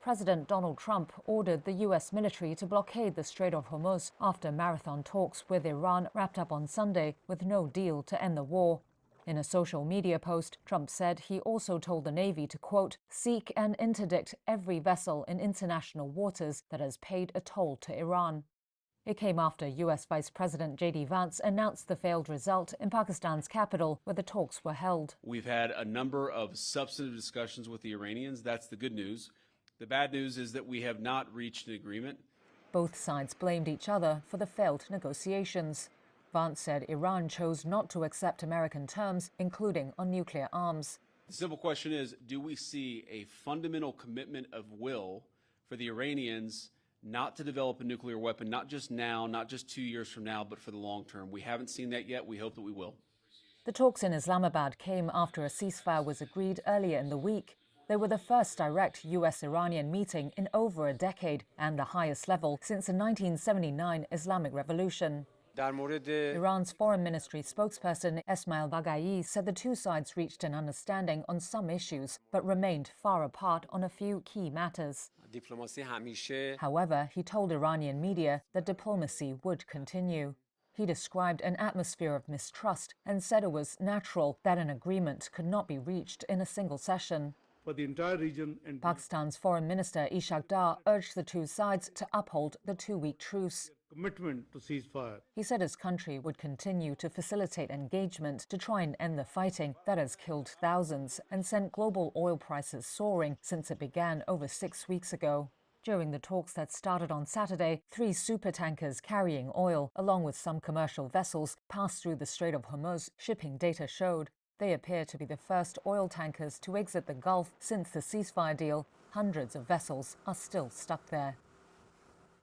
President Donald Trump ordered the U.S. military to blockade the Strait of Hormuz after marathon talks with Iran wrapped up on Sunday with no deal to end the war. In a social media post, Trump said he also told the Navy to, quote, seek and interdict every vessel in international waters that has paid a toll to Iran. It came after U.S. Vice President J.D. Vance announced the failed result in Pakistan's capital, where the talks were held. We've had a number of substantive discussions with the Iranians. That's the good news. The bad news is that we have not reached an agreement. Both sides blamed each other for the failed negotiations. Vance said Iran chose not to accept American terms, including on nuclear arms. The simple question is, do we see a fundamental commitment of will for the Iranians not to develop a nuclear weapon, not just now, not just 2 years from now, but for the long term? We haven't seen that yet. We hope that we will. The talks in Islamabad came after a ceasefire was agreed earlier in the week. They were the first direct U.S.-Iranian meeting in over a decade and the highest level since the 1979 Islamic Revolution. Iran's foreign ministry spokesperson Esmail Baghaei said the two sides reached an understanding on some issues, but remained far apart on a few key matters. However, he told Iranian media that diplomacy would continue. He described an atmosphere of mistrust and said it was natural that an agreement could not be reached in a single session. For the entire region and Pakistan's Foreign Minister Ishaq Dar urged the two sides to uphold the two-week truce. Commitment to ceasefire. He said his country would continue to facilitate engagement to try and end the fighting that has killed thousands and sent global oil prices soaring since it began over 6 weeks ago. During the talks that started on Saturday, 3 supertankers carrying oil, along with some commercial vessels, passed through the Strait of Hormuz, shipping data showed. They appear to be the first oil tankers to exit the Gulf since the ceasefire deal. Hundreds of vessels are still stuck there.